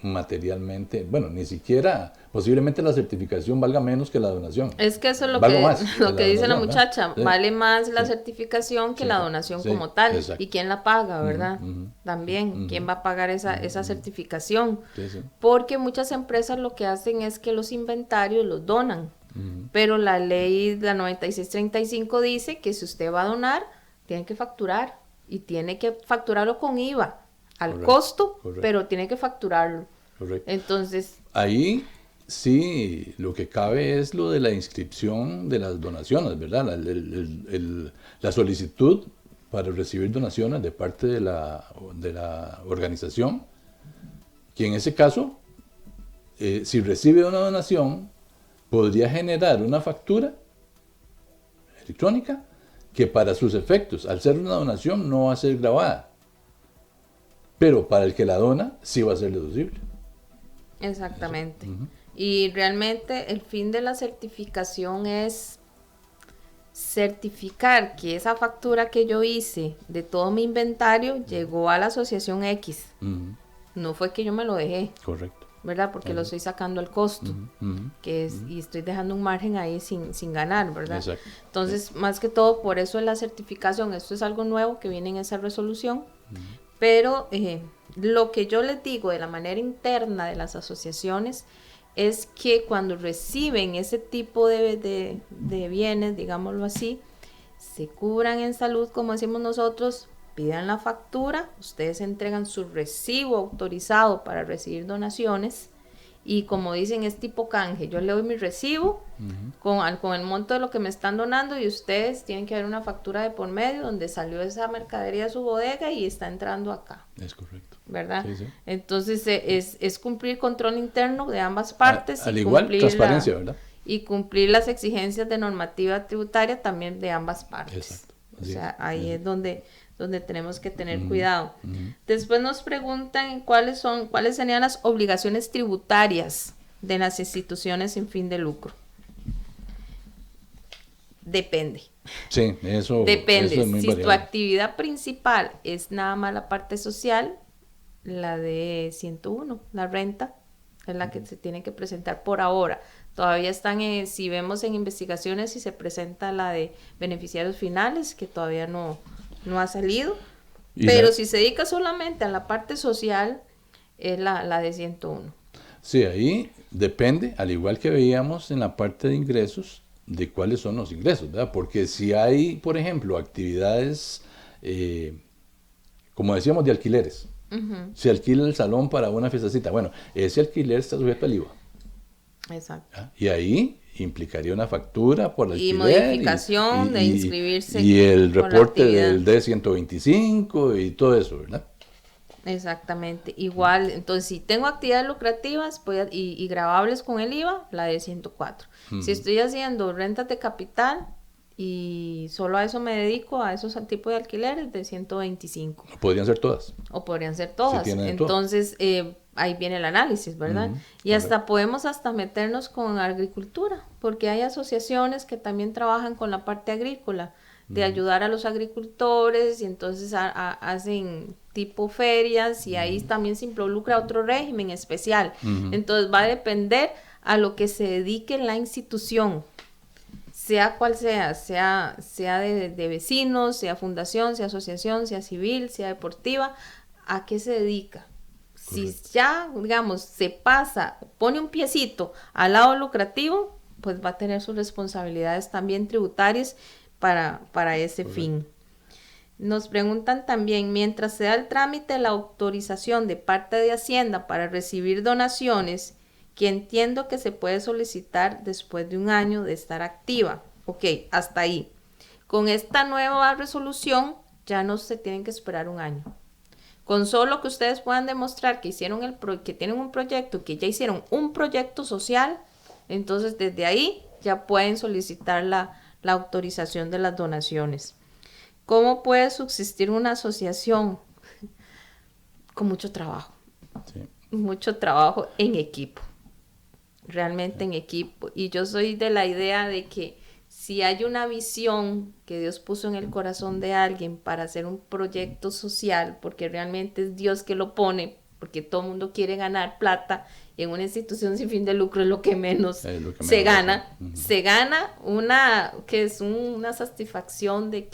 materialmente, bueno, ni siquiera, posiblemente la certificación valga menos que la donación. Es que eso es lo Valga que dice la donación, muchacha, ¿verdad? vale más la Sí. certificación que Sí, la donación sí, como tal. exacto. ¿Y quién la paga, verdad? Ujú, También, ujú. ¿quién va a pagar esa certificación? Sí, sí. Porque muchas empresas lo que hacen es que los inventarios los donan, pero la ley, la 9635 dice que si usted va a donar, tiene que facturar, y tiene que facturarlo con IVA, al Correcto, costo, correcto. pero tiene que facturarlo. Correcto. Entonces, Ahí sí, lo que cabe es lo de la inscripción de las donaciones, ¿verdad? La solicitud para recibir donaciones de parte de la organización, que en ese caso, si recibe una donación, podría generar una factura electrónica que para sus efectos, al ser una donación, no va a ser grabada, pero para el que la dona, sí va a ser deducible. exactamente. Y realmente el fin de la certificación es certificar que esa factura que yo hice de todo mi inventario llegó a la asociación X. No fue que yo me lo dejé, Correcto. ¿verdad? Porque lo estoy sacando al costo, que es, y estoy dejando un margen ahí sin ganar, ¿verdad? Exacto. Entonces, más que todo, por eso es la certificación. Esto es algo nuevo que viene en esa resolución, pero lo que yo les digo de la manera interna de las asociaciones es que cuando reciben ese tipo de bienes, digámoslo así, se cubran en salud, como decimos nosotros, pidan la factura, ustedes entregan su recibo autorizado para recibir donaciones y como dicen es tipo canje, yo le doy mi recibo con el monto de lo que me están donando y ustedes tienen que ver una factura de por medio donde salió esa mercadería de su bodega y está entrando acá. Es correcto. ¿Verdad? Sí, sí. Entonces es cumplir control interno de ambas partes. Al igual, transparencia, ¿verdad? Y cumplir las exigencias de normativa tributaria también de ambas partes. Exacto. O sea, ahí es donde tenemos que tener cuidado. Después nos preguntan cuáles serían las obligaciones tributarias de las instituciones sin fin de lucro. Depende. Sí, eso Depende. Eso es muy si variable. tu actividad principal es nada más la parte social, la de 101, la renta, es la que se tiene que presentar por ahora. Todavía están, si vemos en investigaciones, si se presenta la de beneficiarios finales, que todavía no ha salido. Pero si se dedica solamente a la parte social, es la de 101. Sí, ahí depende, al igual que veíamos en la parte de ingresos, de cuáles son los ingresos, ¿verdad? Porque si hay, por ejemplo, actividades, como decíamos, de alquileres. Se alquila el salón para una fiestecita. Bueno, ese alquiler está sujeto al IVA. Exacto. ¿Ah? Y ahí implicaría una factura por alquiler. Y modificación de inscribirse. Y el por la reporte actividad. del D125 y todo eso, ¿verdad? Exactamente. Igual, entonces, si tengo actividades lucrativas y grabables con el IVA, la de 104. Si estoy haciendo rentas de capital y solo a eso me dedico, a esos tipos de alquileres, de 125. Podrían ser todas. O podrían ser todas. Sí, tienen entonces, ahí viene el análisis, ¿verdad? Y hasta podemos meternos con agricultura, porque hay asociaciones que también trabajan con la parte agrícola, de ayudar a los agricultores, y entonces hacen tipo ferias, y ahí también se involucra otro régimen especial. Entonces va a depender a lo que se dedique la institución. sea cual sea de vecinos, sea fundación, sea asociación, sea civil, sea deportiva, ¿a qué se dedica? Correcto. Si ya, digamos, se pasa, pone un piecito al lado lucrativo, pues va a tener sus responsabilidades también tributarias para ese Correcto. Fin. Nos preguntan también, mientras se da el trámite de la autorización de parte de Hacienda para recibir donaciones, que entiendo que se puede solicitar después de un año de estar activa. Ok, hasta ahí. Con esta nueva resolución ya no se tienen que esperar un año. Con solo que ustedes puedan demostrar que hicieron que tienen un proyecto, que ya hicieron un proyecto social, entonces desde ahí ya pueden solicitar la autorización de las donaciones. ¿Cómo puede subsistir una asociación? Con mucho trabajo. Sí. Mucho trabajo en equipo. Realmente en equipo. Y yo soy de la idea de que si hay una visión que Dios puso en el corazón de alguien para hacer un proyecto social, porque realmente es Dios que lo pone, porque todo el mundo quiere ganar plata, y en una institución sin fin de lucro es lo que menos se gana. Se gana una satisfacción de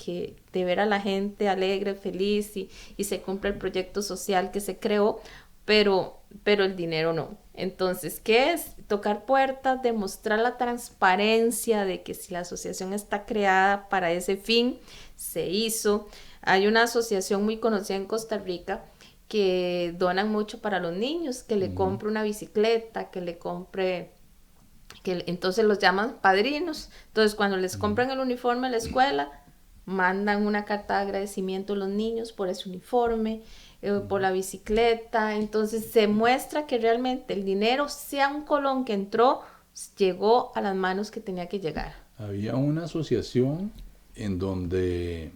ver a la gente alegre, feliz, y se cumple el proyecto social que se creó, pero el dinero no. Entonces, ¿qué es? Tocar puertas, demostrar la transparencia de que si la asociación está creada para ese fin, se hizo. Hay una asociación muy conocida en Costa Rica que donan mucho para los niños, que le compre una bicicleta, que le compre, entonces los llaman padrinos. Entonces, cuando les compran el uniforme a la escuela, mandan una carta de agradecimiento a los niños por ese uniforme, por la bicicleta. Entonces se muestra que realmente el dinero, sea un colón que entró, llegó a las manos que tenía que llegar. Había una asociación en donde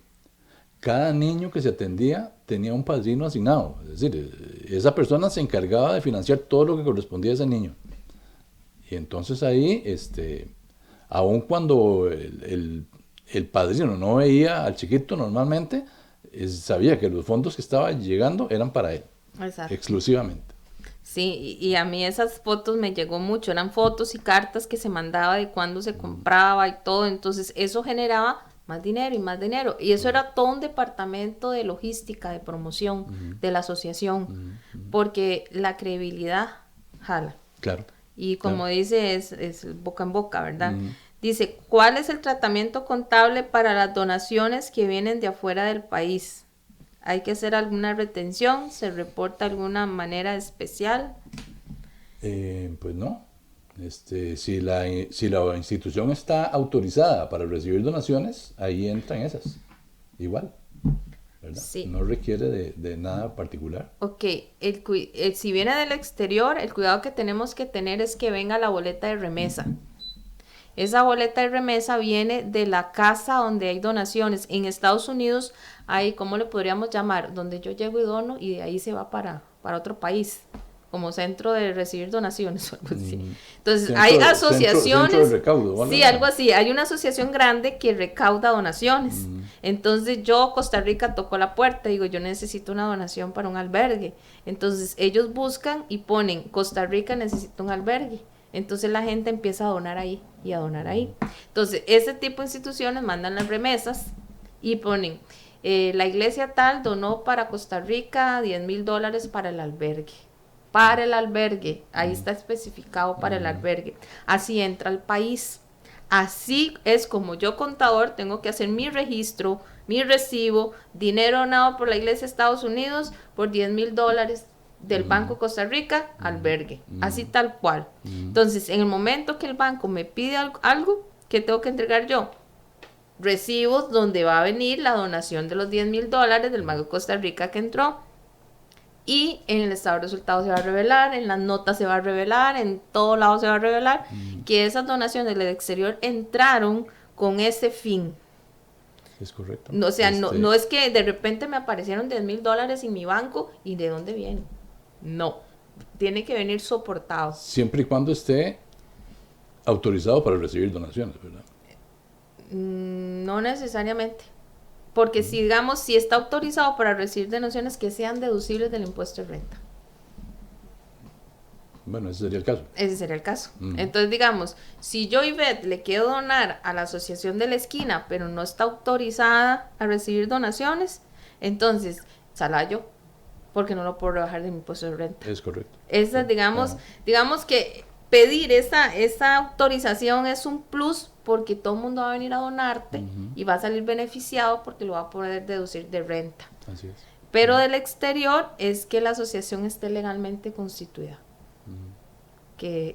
cada niño que se atendía tenía un padrino asignado, es decir, esa persona se encargaba de financiar todo lo que correspondía a ese niño. Y entonces ahí, aun cuando el padrino no veía al chiquito normalmente, sabía que los fondos que estaban llegando eran para él. Exacto. Exclusivamente. Sí, y a mí esas fotos me llegó mucho, eran fotos y cartas que se mandaba de cuándo se compraba y todo, entonces eso generaba más dinero y más dinero, y eso era todo un departamento de logística, de promoción de la asociación, porque la credibilidad jala. Claro. Y como dice, es boca en boca, ¿verdad? Dice, ¿cuál es el tratamiento contable para las donaciones que vienen de afuera del país? ¿Hay que hacer alguna retención? ¿Se reporta de alguna manera especial? Pues no. Si la institución está autorizada para recibir donaciones, ahí entran esas. Igual. ¿Verdad? Sí. No requiere de nada particular. Ok, si viene del exterior, el cuidado que tenemos que tener es que venga la boleta de remesa. Esa boleta de remesa viene de la casa donde hay donaciones. En Estados Unidos hay, ¿cómo le podríamos llamar? Donde yo llego y dono y de ahí se va para otro país, como centro de recibir donaciones o algo así. Entonces, hay asociaciones. Centro de recaudo, ¿vale? Sí, algo así. Hay una asociación grande que recauda donaciones. Entonces, Costa Rica, tocó la puerta, digo, yo necesito una donación para un albergue. Entonces, ellos buscan y ponen, Costa Rica necesita un albergue. Entonces la gente empieza a donar ahí y a donar ahí. Entonces, ese tipo de instituciones mandan las remesas y ponen, la iglesia tal donó para Costa Rica $10,000 para el albergue. Para el albergue, ahí está especificado para el albergue. Así entra al país. Así es como yo, contador, tengo que hacer mi registro, mi recibo, dinero donado por la iglesia de Estados Unidos por $10,000 del Banco Costa Rica, albergue, así tal cual. Entonces, en el momento que el banco me pide algo, ¿qué tengo que entregar yo? Recibos donde va a venir la donación de los $10,000 del Banco Costa Rica que entró, y en el estado de resultados se va a revelar, en las notas se va a revelar, en todo lado se va a revelar que esas donaciones del exterior entraron con ese fin. Es correcto. O sea, no es que de repente me aparecieron $10,000 en mi banco y ¿de dónde viene? No, tiene que venir soportado. Siempre y cuando esté autorizado para recibir donaciones, ¿verdad? No necesariamente. Porque si está autorizado para recibir donaciones que sean deducibles del impuesto de renta. Bueno, ese sería el caso. Ese sería el caso. Entonces, digamos, si yo, Ivette, le quiero donar a la asociación de la esquina, pero no está autorizada a recibir donaciones, entonces, salayo, porque no lo puedo rebajar de mi impuesto de renta. Es correcto. Esa, digamos que pedir esa autorización es un plus, porque todo el mundo va a venir a donarte y va a salir beneficiado porque lo va a poder deducir de renta. Así es. Pero del exterior es que la asociación esté legalmente constituida.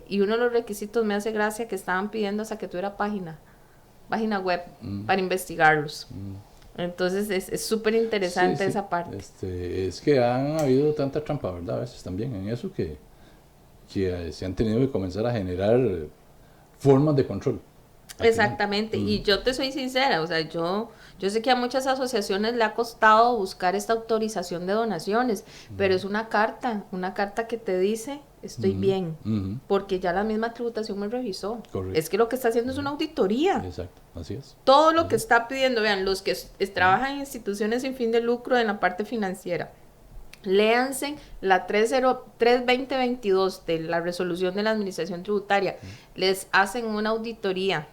Y uno de los requisitos, me hace gracia, que estaban pidiendo hasta que tuviera página web para investigarlos. Entonces es súper interesante esa parte. Es que han habido tanta trampa, ¿verdad? A veces también en eso que se han tenido que comenzar a generar formas de control. Exactamente, y yo te soy sincera, o sea, yo sé que a muchas asociaciones le ha costado buscar esta autorización de donaciones, pero es una carta que te dice, estoy bien, porque ya la misma tributación me revisó. Correcto. Es que lo que está haciendo es una auditoría. Exacto, así es. Todo lo que está pidiendo, vean, los que trabajan en instituciones sin fin de lucro en la parte financiera, léanse la 32022 de la resolución de la administración tributaria, les hacen una auditoría,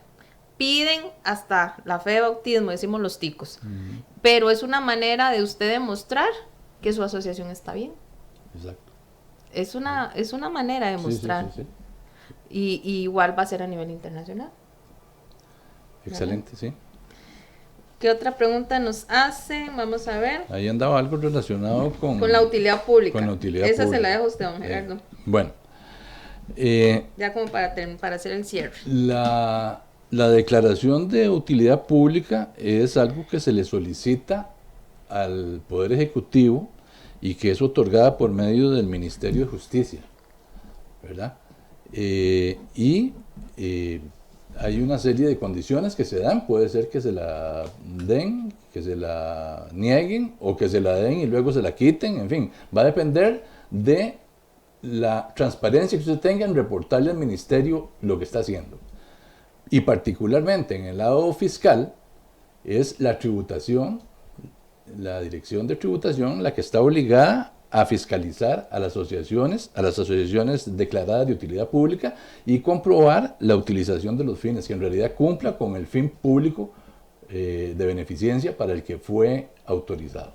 piden hasta la fe de bautismo, decimos los ticos, pero es una manera de usted demostrar que su asociación está bien. Exacto. Es una manera de mostrar. Sí. Y igual va a ser a nivel internacional. Excelente, ¿verdad? Sí. ¿Qué otra pregunta nos hacen? Vamos a ver. Ahí andaba algo relacionado con la utilidad pública. Con la utilidad Esa pública. se la dejo a usted, don Gerardo. Bueno. Ya como para hacer el cierre. La declaración de utilidad pública es algo que se le solicita al Poder Ejecutivo y que es otorgada por medio del Ministerio de Justicia, ¿verdad? Hay una serie de condiciones que se dan, puede ser que se la den, que se la nieguen o que se la den y luego se la quiten, en fin, va a depender de la transparencia que usted tenga en reportarle al ministerio lo que está haciendo. Y particularmente en el lado fiscal es la tributación, la Dirección de Tributación la que está obligada a fiscalizar a las asociaciones declaradas de utilidad pública y comprobar la utilización de los fines, que en realidad cumpla con el fin público de beneficencia para el que fue autorizado.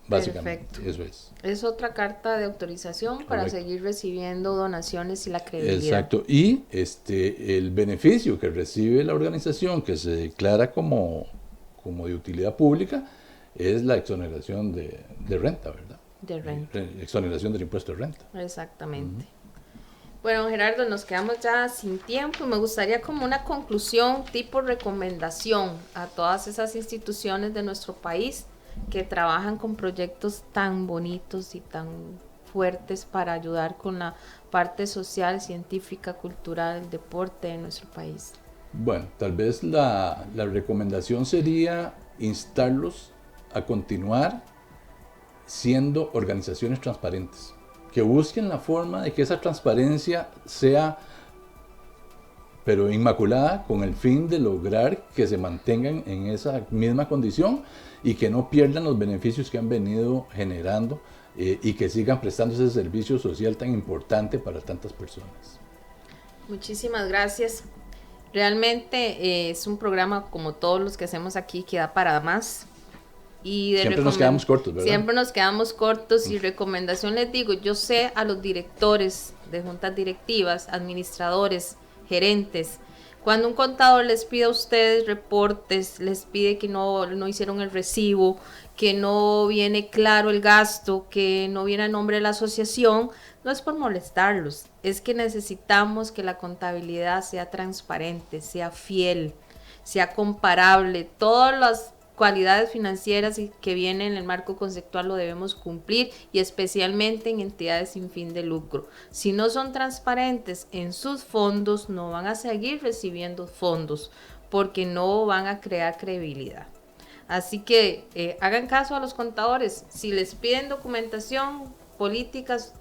Básicamente, perfecto. Eso es. Es otra carta de autorización para seguir recibiendo donaciones y la credibilidad. Exacto. Y el beneficio que recibe la organización que se declara como de utilidad pública es la exoneración de renta, ¿verdad? De renta. Exoneración del impuesto de renta. Exactamente. Bueno, Gerardo, nos quedamos ya sin tiempo. Me gustaría como una conclusión, tipo recomendación a todas esas instituciones de nuestro país que trabajan con proyectos tan bonitos y tan fuertes para ayudar con la parte social, científica, cultural, deporte de nuestro país. Bueno, tal vez la recomendación sería instarlos a continuar siendo organizaciones transparentes, que busquen la forma de que esa transparencia sea pero inmaculada, con el fin de lograr que se mantengan en esa misma condición y que no pierdan los beneficios que han venido generando y que sigan prestando ese servicio social tan importante para tantas personas. Muchísimas gracias. Realmente es un programa como todos los que hacemos aquí que da para más. Y siempre nos quedamos cortos, ¿verdad? Siempre nos quedamos cortos y recomendación les digo, yo sé a los directores de juntas directivas, administradores, gerentes, cuando un contador les pide a ustedes reportes, les pide que no hicieron el recibo, que no viene claro el gasto, que no viene a nombre de la asociación, no es por molestarlos, es que necesitamos que la contabilidad sea transparente, sea fiel, sea comparable, todas las cualidades financieras que vienen en el marco conceptual lo debemos cumplir y especialmente en entidades sin fin de lucro. Si no son transparentes en sus fondos, no van a seguir recibiendo fondos porque no van a crear credibilidad. Así que hagan caso a los contadores. Si les piden documentación, políticas,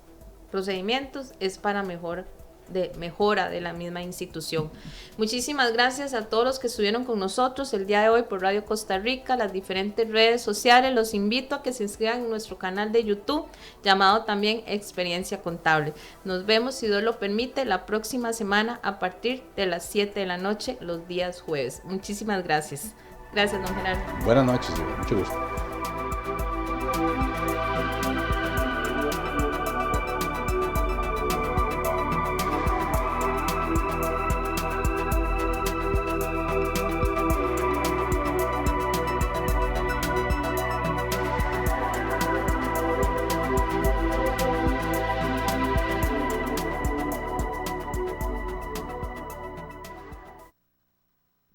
procedimientos, es para mejor de mejora de la misma institución. Muchísimas gracias a todos los que estuvieron con nosotros el día de hoy por Radio Costa Rica, las diferentes redes sociales. Los invito a que se inscriban en nuestro canal de YouTube, llamado también Experiencia Contable. Nos vemos, si Dios lo permite, la próxima semana a partir de las 7 de la noche, los días jueves. Muchísimas gracias. Gracias, don Gerardo. Buenas noches, mucho gusto.